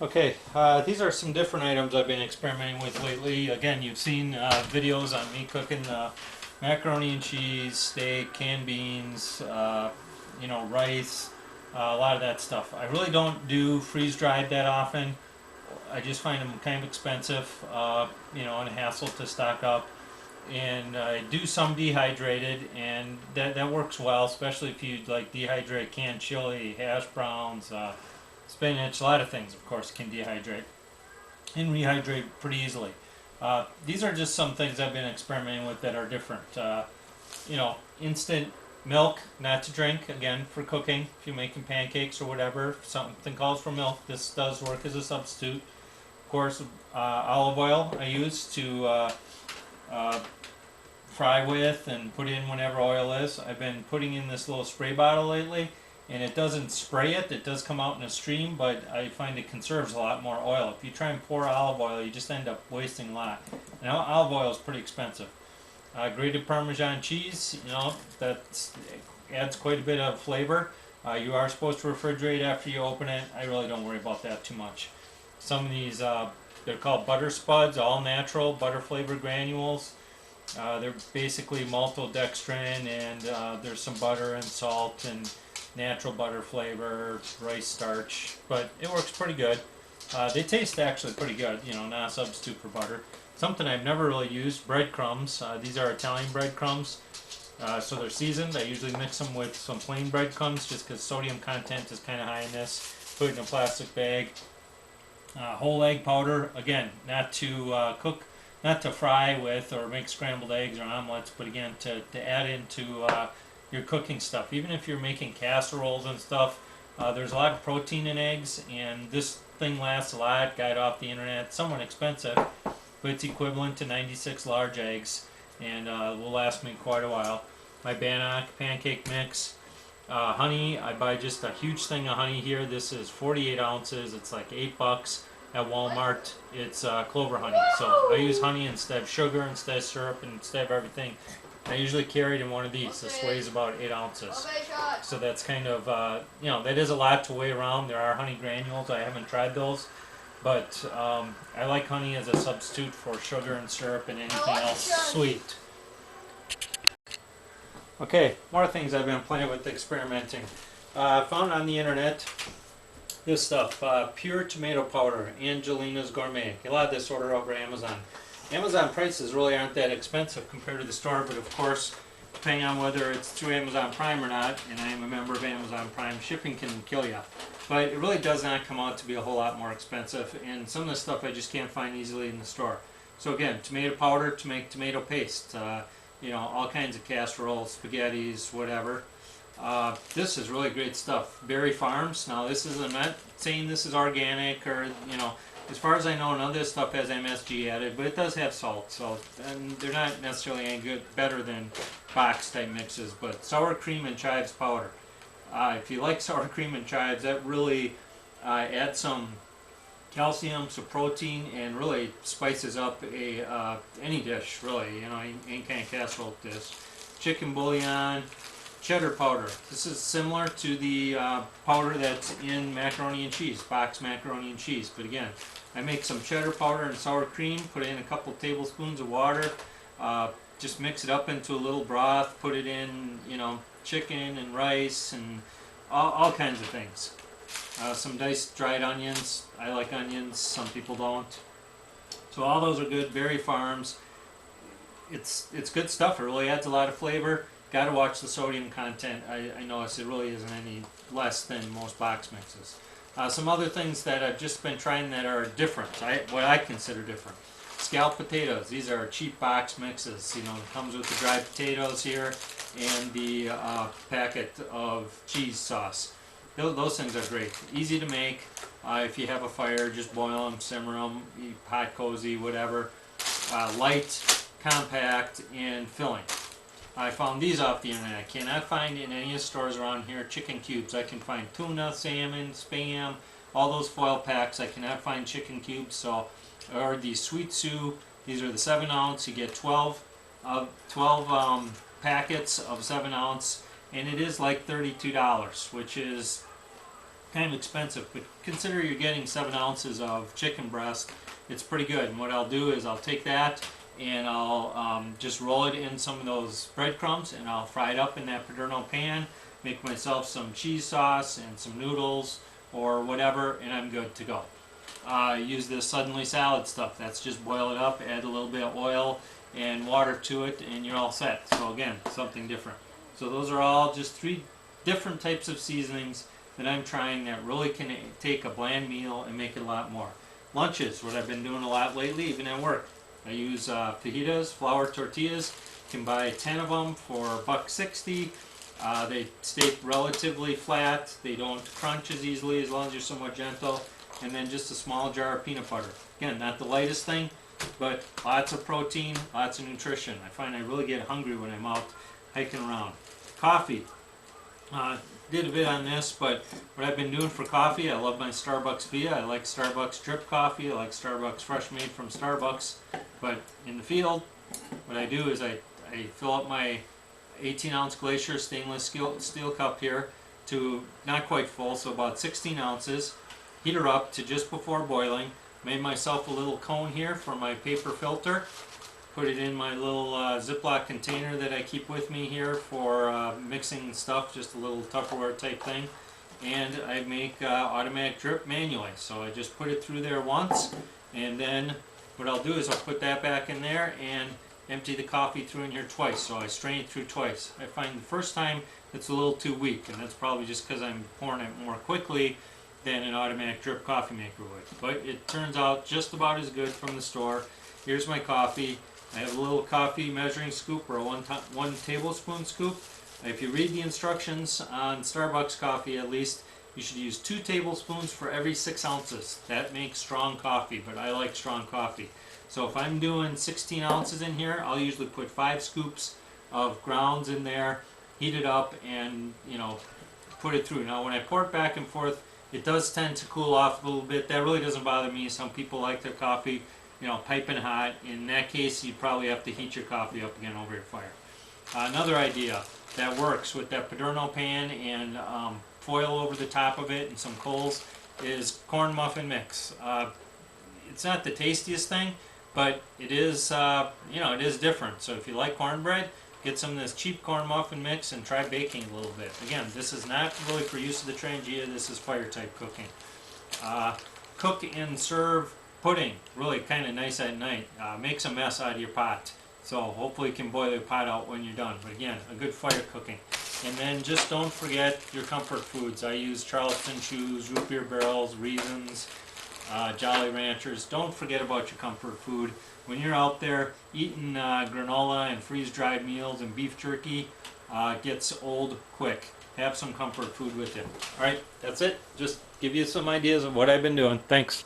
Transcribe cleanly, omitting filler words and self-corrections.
Okay, these are some different items I've been experimenting with lately. Again, you've seen videos on me cooking macaroni and cheese, steak, canned beans, rice, a lot of that stuff. I really don't do freeze dried that often. I just find them kind of expensive, and a hassle to stock up. And I do some dehydrated, and that works well, especially if you like dehydrate canned chili, hash browns, spinach, a lot of things, of course, can dehydrate and rehydrate pretty easily. These are just some things I've been experimenting with that are different. Instant milk, not to drink, again, for cooking. If you're making pancakes or whatever, if something calls for milk, this does work as a substitute. Of course, olive oil I use to uh, fry with and put in whenever oil is. I've been putting in this little spray bottle lately, and it doesn't spray it. It does come out in a stream, but I find it conserves a lot more oil. If you try and pour olive oil, you just end up wasting a lot. Now, olive oil is pretty expensive. Grated Parmesan cheese, that adds quite a bit of flavor. You are supposed to refrigerate after you open it. I really don't worry about that too much. Some of these, they're called butter spuds, all natural butter flavored granules. They're basically maltodextrin, and there's some butter and salt and natural butter flavor, rice starch, but it works pretty good. They taste actually pretty good, not a substitute for butter. Something I've never really used, breadcrumbs. These are Italian breadcrumbs, so they're seasoned. I usually mix them with some plain breadcrumbs just because sodium content is kind of high in this. Put it in a plastic bag. Whole egg powder, again, not to cook, not to fry with or make scrambled eggs or omelets, but again, to add into your cooking stuff. Even if you're making casseroles and stuff, there's a lot of protein in eggs, and this thing lasts a lot. Got it off the internet, somewhat expensive, but it's equivalent to 96 large eggs, and will last me quite a while. My Bannock pancake mix. Honey, I buy just a huge thing of honey here. This is 48 ounces. It's like $8 at Walmart. It's clover honey. So I use honey instead of sugar, instead of syrup, and instead of everything. I usually carry it in one of these. This weighs about 8 ounces. So that's kind of, that is a lot to weigh around. There are honey granules. I haven't tried those. But I like honey as a substitute for sugar and syrup and anything else sweet. Okay, more things I've been playing with, experimenting. I found on the internet this stuff, pure tomato powder, Angelina's Gourmet. A lot of this order over Amazon. Amazon prices really aren't that expensive compared to the store, but of course, depending on whether it's through Amazon Prime or not, and I am a member of Amazon Prime, shipping can kill you. But it really does not come out to be a whole lot more expensive, and some of the stuff I just can't find easily in the store. So again, tomato powder to make tomato paste. All kinds of casseroles, spaghettis, whatever. This is really great stuff. Berry Farms. Now, I'm not saying this is organic or, as far as I know, none of this stuff has MSG added, but it does have salt. So, and they're not necessarily any better than box type mixes. But sour cream and chives powder. If you like sour cream and chives, that really adds some calcium, some protein, and really spices up any dish, really, any kind of casserole dish. Chicken bouillon, cheddar powder. This is similar to the powder that's in macaroni and cheese, boxed macaroni and cheese. But again, I make some cheddar powder and sour cream, put in a couple tablespoons of water, just mix it up into a little broth, put it in, chicken and rice and all kinds of things. Some diced dried onions. I like onions, some people don't. So all those are good. Berry Farms. It's good stuff. It really adds a lot of flavor. Got to watch the sodium content. I notice it really isn't any less than most box mixes. Some other things that I've just been trying that are different, what I consider different. Scalloped potatoes. These are cheap box mixes. It comes with the dried potatoes here and the packet of cheese sauce. Those things are great. Easy to make. If you have a fire, just boil them, simmer them, hot, cozy, whatever. Light, compact, and filling. I found these off the internet. I cannot find in any of the stores around here chicken cubes. I can find tuna, salmon, spam, all those foil packs. I cannot find chicken cubes. Or the Sweet Sue. These are the 7 ounce. You get 12 packets of 7 ounce, and it is like $32, which is kind of expensive, but consider you're getting 7 ounces of chicken breast. It's pretty good. And what I'll do is I'll take that and I'll just roll it in some of those breadcrumbs and I'll fry it up in that Paderno pan, make myself some cheese sauce and some noodles or whatever, and I'm good to go. Use this suddenly salad stuff. That's just boil it up, add a little bit of oil and water to it, and you're all set. So again, something different. So those are all just 3 different types of seasonings that I'm trying that really can take a bland meal and make it a lot more. Lunches, what I've been doing a lot lately, even at work. I use fajitas, flour tortillas. You can buy 10 of them for $1.60. They stay relatively flat. They don't crunch as easily as long as you're somewhat gentle. And then just a small jar of peanut butter. Again, not the lightest thing, but lots of protein, lots of nutrition. I find I really get hungry when I'm out hiking around. Coffee. Did a bit on this, but what I've been doing for coffee, I love my Starbucks Via. I like Starbucks drip coffee. I like Starbucks fresh made from Starbucks. But in the field, what I do is I fill up my 18-ounce Glacier stainless steel cup here to not quite full, so about 16 ounces. Heat her up to just before boiling. Made myself a little cone here for my paper filter. Put it in my little Ziploc container that I keep with me here for mixing stuff, just a little Tupperware type thing. And I make automatic drip manually. So I just put it through there once, and then what I'll do is I'll put that back in there and empty the coffee through in here twice. So I strain it through twice. I find the first time it's a little too weak, and that's probably just because I'm pouring it more quickly than an automatic drip coffee maker would. But it turns out just about as good from the store. Here's my coffee. I have a little coffee measuring scoop, or a one tablespoon scoop. If you read the instructions on Starbucks coffee, at least, you should use 2 tablespoons for every 6 ounces. That makes strong coffee, but I like strong coffee. So if I'm doing 16 ounces in here, I'll usually put 5 scoops of grounds in there, heat it up, and put it through. Now when I pour it back and forth, it does tend to cool off a little bit. That really doesn't bother me. Some people like their coffee piping hot. In that case, you probably have to heat your coffee up again over your fire. Another idea that works with that Paderno pan and foil over the top of it and some coals is corn muffin mix. It's not the tastiest thing, but it is it is different. So if you like cornbread, get some of this cheap corn muffin mix and try baking a little bit. Again, this is not really for use of the Trangia. This is fire type cooking. Cook and serve pudding, really kind of nice at night. Makes a mess out of your pot. So hopefully you can boil your pot out when you're done. But again, a good fire cooking. And then just don't forget your comfort foods. I use Charleston Chews, root beer barrels, raisins, Jolly Ranchers. Don't forget about your comfort food. When you're out there eating granola and freeze-dried meals and beef jerky, gets old quick. Have some comfort food with you. All right, that's it. Just give you some ideas of what I've been doing. Thanks.